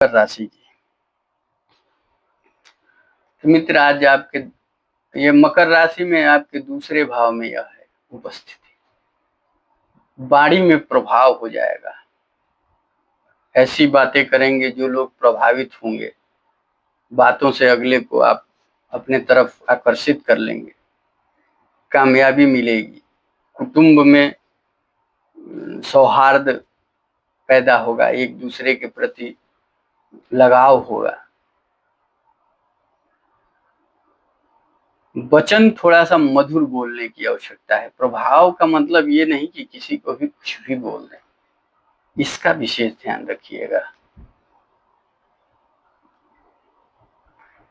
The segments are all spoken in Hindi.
राशि की। तो मित्र, आज आपके ये मकर राशि में आपके दूसरे भाव में यह है उपस्थिति, वाणी में प्रभाव हो जाएगा। ऐसी बातें करेंगे जो लोग प्रभावित होंगे, बातों से अगले को आप अपने तरफ आकर्षित कर लेंगे, कामयाबी मिलेगी, कुटुंब में सौहार्द पैदा होगा, एक दूसरे के प्रति लगाव होगा। वचन थोड़ा सा मधुर बोलने की आवश्यकता है। प्रभाव का मतलब ये नहीं कि किसी को भी कुछ भी बोल दें, इसका विशेष ध्यान रखिएगा।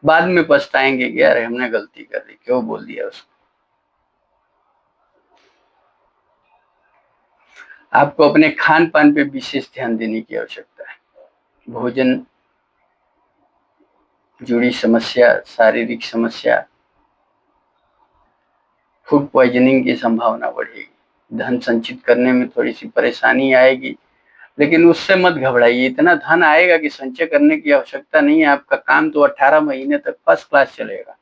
बाद में पछताएंगे कि यार हमने गलती कर दी, क्यों बोल दिया उसको। आपको अपने खान पान पे विशेष ध्यान देने की आवश्यकता है। भोजन जुड़ी समस्या, शारीरिक समस्या, फूड पॉइजनिंग की संभावना बढ़ेगी। धन संचित करने में थोड़ी सी परेशानी आएगी, लेकिन उससे मत घबराइए। इतना धन आएगा कि संचय करने की आवश्यकता नहीं है। आपका काम तो 18 महीने तक फर्स्ट क्लास चलेगा।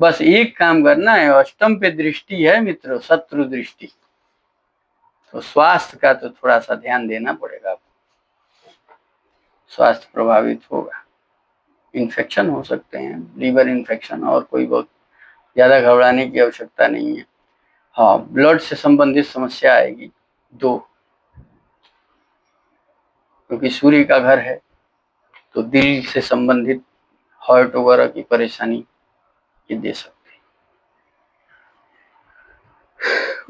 बस एक काम करना है, अष्टम पे दृष्टि है मित्रों, शत्रु दृष्टि, तो स्वास्थ्य का तो थोड़ा सा ध्यान देना पड़ेगा आपको। स्वास्थ्य प्रभावित होगा, इन्फेक्शन हो सकते हैं, लीवर इन्फेक्शन, और कोई बहुत ज्यादा घबराने की आवश्यकता नहीं है। हाँ, ब्लड से संबंधित समस्या आएगी 2, क्योंकि सूर्य का घर है, तो दिल से संबंधित हार्ट वगैरह की परेशानी ये दे सकते हैं।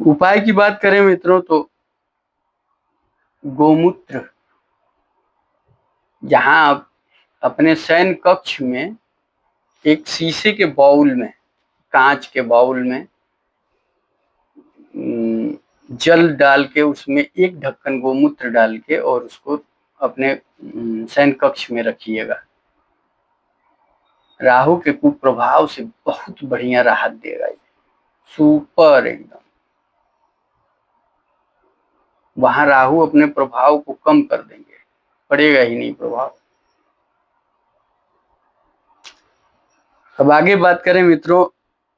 उपाय की बात करें मित्रों, तो गोमूत्र, जहां आप अपने शयन कक्ष में एक शीशे के बाउल में, कांच के बाउल में जल डाल के उसमें एक ढक्कन गोमूत्र डाल के और उसको अपने शयन कक्ष में रखिएगा। राहु के कुप्रभाव से बहुत बढ़िया राहत देगा ये, सुपर एकदम। वहां राहु अपने प्रभाव को कम कर देंगे, पड़ेगा ही नहीं प्रभाव। अब आगे बात करें मित्रों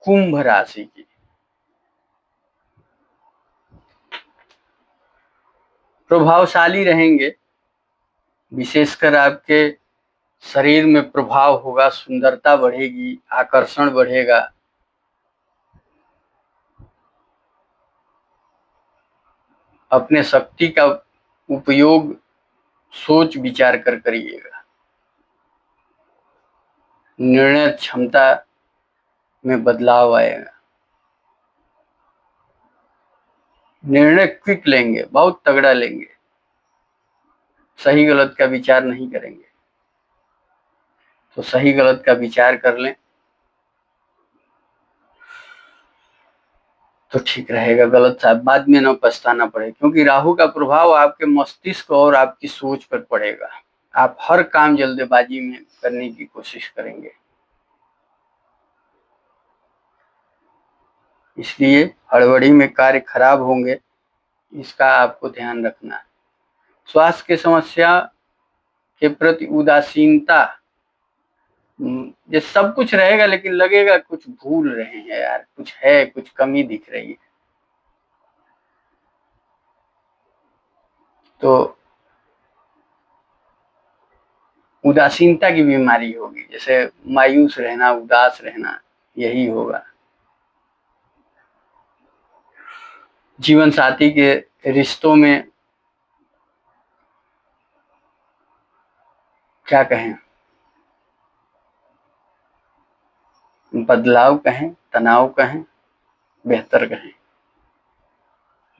कुंभ राशि की। प्रभावशाली रहेंगे, विशेषकर आपके शरीर में प्रभाव होगा, सुंदरता बढ़ेगी, आकर्षण बढ़ेगा। अपने शक्ति का उपयोग सोच विचार कर करिएगा। निर्णय क्षमता में बदलाव आएगा। निर्णय क्विक लेंगे, बहुत तगड़ा लेंगे, सही गलत का विचार नहीं करेंगे। तो सही गलत का विचार कर लें तो ठीक रहेगा, गलत साहब बाद में न पछताना पड़े, क्योंकि राहु का प्रभाव आपके मस्तिष्क और आपकी सोच पर पड़ेगा। आप हर काम जल्दबाजी में करने की कोशिश करेंगे, इसलिए हड़बड़ी में कार्य खराब होंगे, इसका आपको ध्यान रखना है। स्वास्थ्य की समस्या के प्रति उदासीनता, ये सब कुछ रहेगा, लेकिन लगेगा कुछ भूल रहे हैं यार, कुछ है, कुछ कमी दिख रही है। तो उदासीनता की बीमारी होगी, जैसे मायूस रहना, उदास रहना, यही होगा। जीवन साथी के रिश्तों में क्या कहें, बदलाव कहें, तनाव कहें, बेहतर कहें,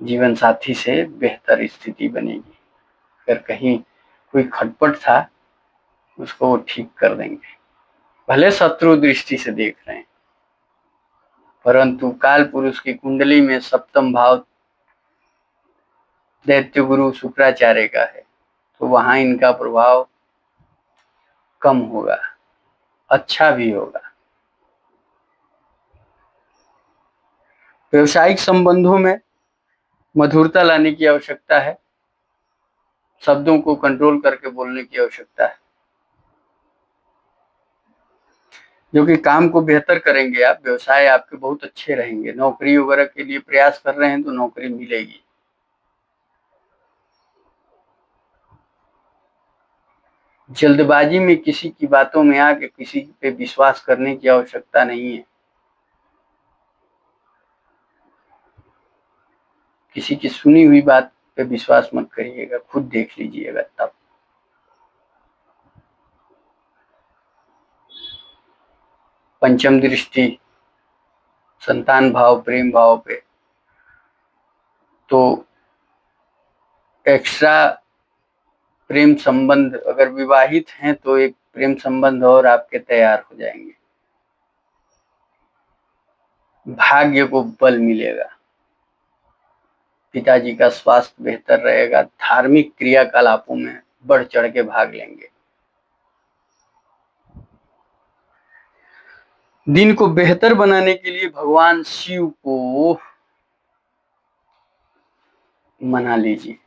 जीवन साथी से बेहतर स्थिति बनेगी। अगर कहीं कोई खटपट था, उसको वो ठीक कर देंगे। भले शत्रु दृष्टि से देख रहे हैं, परंतु काल पुरुष की कुंडली में सप्तम भाव दैत्य गुरु शुक्राचार्य का है, तो वहां इनका प्रभाव कम होगा, अच्छा भी होगा। व्यावसायिक संबंधों में मधुरता लाने की आवश्यकता है। शब्दों को कंट्रोल करके बोलने की आवश्यकता है। जो कि काम को बेहतर करेंगे आप, व्यवसाय आपके बहुत अच्छे रहेंगे। नौकरी वगैरह के लिए प्रयास कर रहे हैं तो नौकरी मिलेगी। जल्दबाजी में किसी की बातों में आके किसी पे विश्वास करने की आवश्यकता नहीं है। किसी की सुनी हुई बात पे विश्वास मत करिएगा, खुद देख लीजिएगा तब। पंचम दृष्टि संतान भाव, प्रेम भाव पे, तो एक्स्ट्रा प्रेम संबंध, अगर विवाहित हैं तो एक प्रेम संबंध और आपके तैयार हो जाएंगे। भाग्य को बल मिलेगा, पिताजी का स्वास्थ्य बेहतर रहेगा, धार्मिक क्रियाकलापों में बढ़ चढ़ के भाग लेंगे। दिन को बेहतर बनाने के लिए भगवान शिव को मना लीजिए,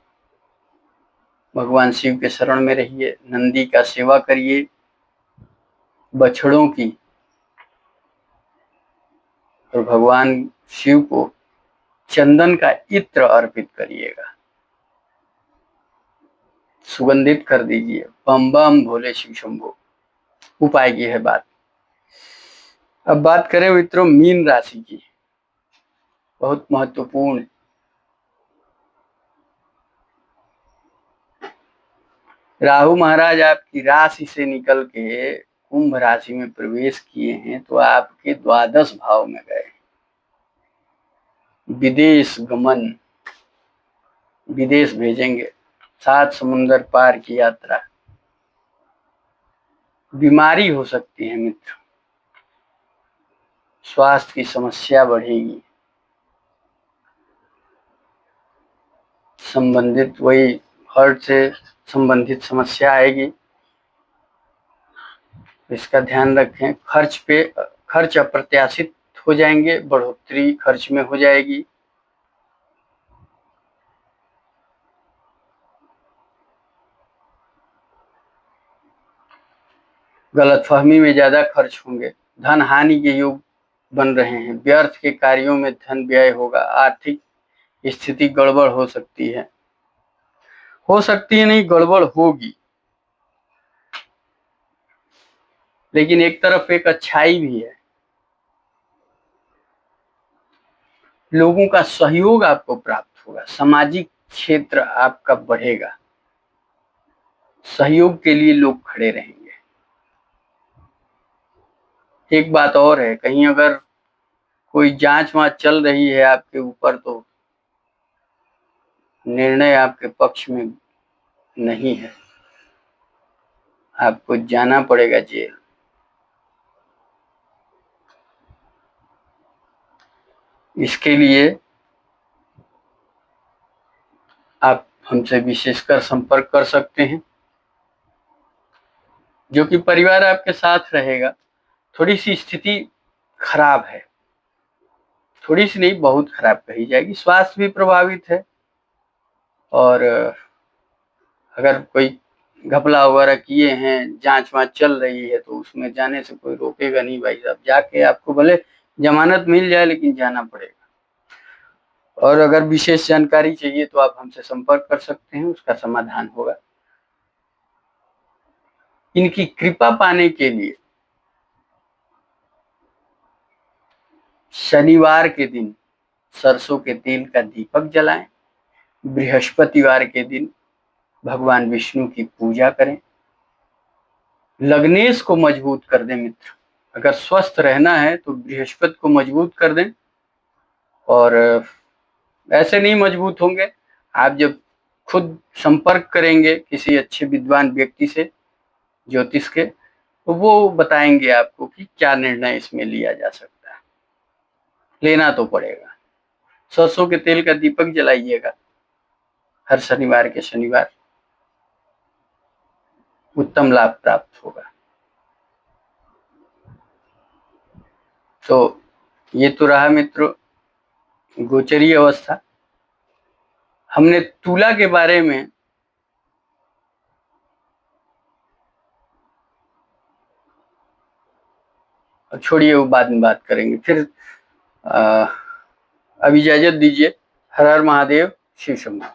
भगवान शिव के शरण में रहिए, नंदी का सेवा करिए, बछड़ों की, और भगवान शिव को चंदन का इत्र अर्पित करिएगा, सुगंधित कर दीजिए। बम बम भोले शिव शंभो। उपाय की है बात। अब बात करें मित्रों मीन राशि की, बहुत महत्वपूर्ण। राहु महाराज आपकी राशि से निकल के कुंभ राशि में प्रवेश किए हैं, तो आपके द्वादश भाव में गए। विदेश गमन, विदेश भेजेंगे, 7 समुंदर पार की यात्रा। बीमारी हो सकती है मित्र, स्वास्थ्य की समस्या बढ़ेगी, संबंधित वही हार्ट से संबंधित समस्या आएगी, इसका ध्यान रखें। खर्च अप्रत्याशित हो जाएंगे, बढ़ोतरी खर्च में हो जाएगी। गलतफहमी में ज्यादा खर्च होंगे, धन हानि के योग बन रहे हैं, व्यर्थ के कार्यों में धन व्यय होगा, आर्थिक स्थिति गड़बड़ हो सकती है नहीं, गड़बड़ होगी। लेकिन एक तरफ एक अच्छाई भी है, लोगों का सहयोग आपको प्राप्त होगा, सामाजिक क्षेत्र आपका बढ़ेगा, सहयोग के लिए लोग खड़े रहेंगे। एक बात और है, कहीं अगर कोई जांच वांच चल रही है आपके ऊपर तो निर्णय आपके पक्ष में नहीं है, आपको जाना पड़ेगा जेल। इसके लिए आप हमसे विशेषकर संपर्क कर सकते हैं, जो कि परिवार आपके साथ रहेगा। थोड़ी सी स्थिति खराब है, थोड़ी सी नहीं बहुत खराब कही जाएगी, स्वास्थ्य भी प्रभावित है, और अगर कोई घपला वगैरह किए हैं, जांच वांच चल रही है, तो उसमें जाने से कोई रोकेगा नहीं भाई साहब, जाके आपको भले जमानत मिल जाए लेकिन जाना पड़ेगा। और अगर विशेष जानकारी चाहिए तो आप हमसे संपर्क कर सकते हैं, उसका समाधान होगा। इनकी कृपा पाने के लिए शनिवार के दिन सरसों के तेल का दीपक जलाएं, बृहस्पतिवार के दिन भगवान विष्णु की पूजा करें, लग्नेश को मजबूत कर दें मित्र। अगर स्वस्थ रहना है तो बृहस्पति को मजबूत कर दें, और ऐसे नहीं मजबूत होंगे, आप जब खुद संपर्क करेंगे किसी अच्छे विद्वान व्यक्ति से ज्योतिष के, तो वो बताएंगे आपको कि क्या निर्णय इसमें लिया जा सकता है। लेना तो पड़ेगा। सरसों के तेल का दीपक जलाइएगा हर शनिवार के शनिवार, उत्तम लाभ प्राप्त होगा। तो ये तो रहा मित्रों गोचरीय अवस्था। हमने तुला के बारे में छोड़िए, वो बाद में बात करेंगे फिर। अब इजाजत दीजिए। हर हर महादेव, शिव शंभू।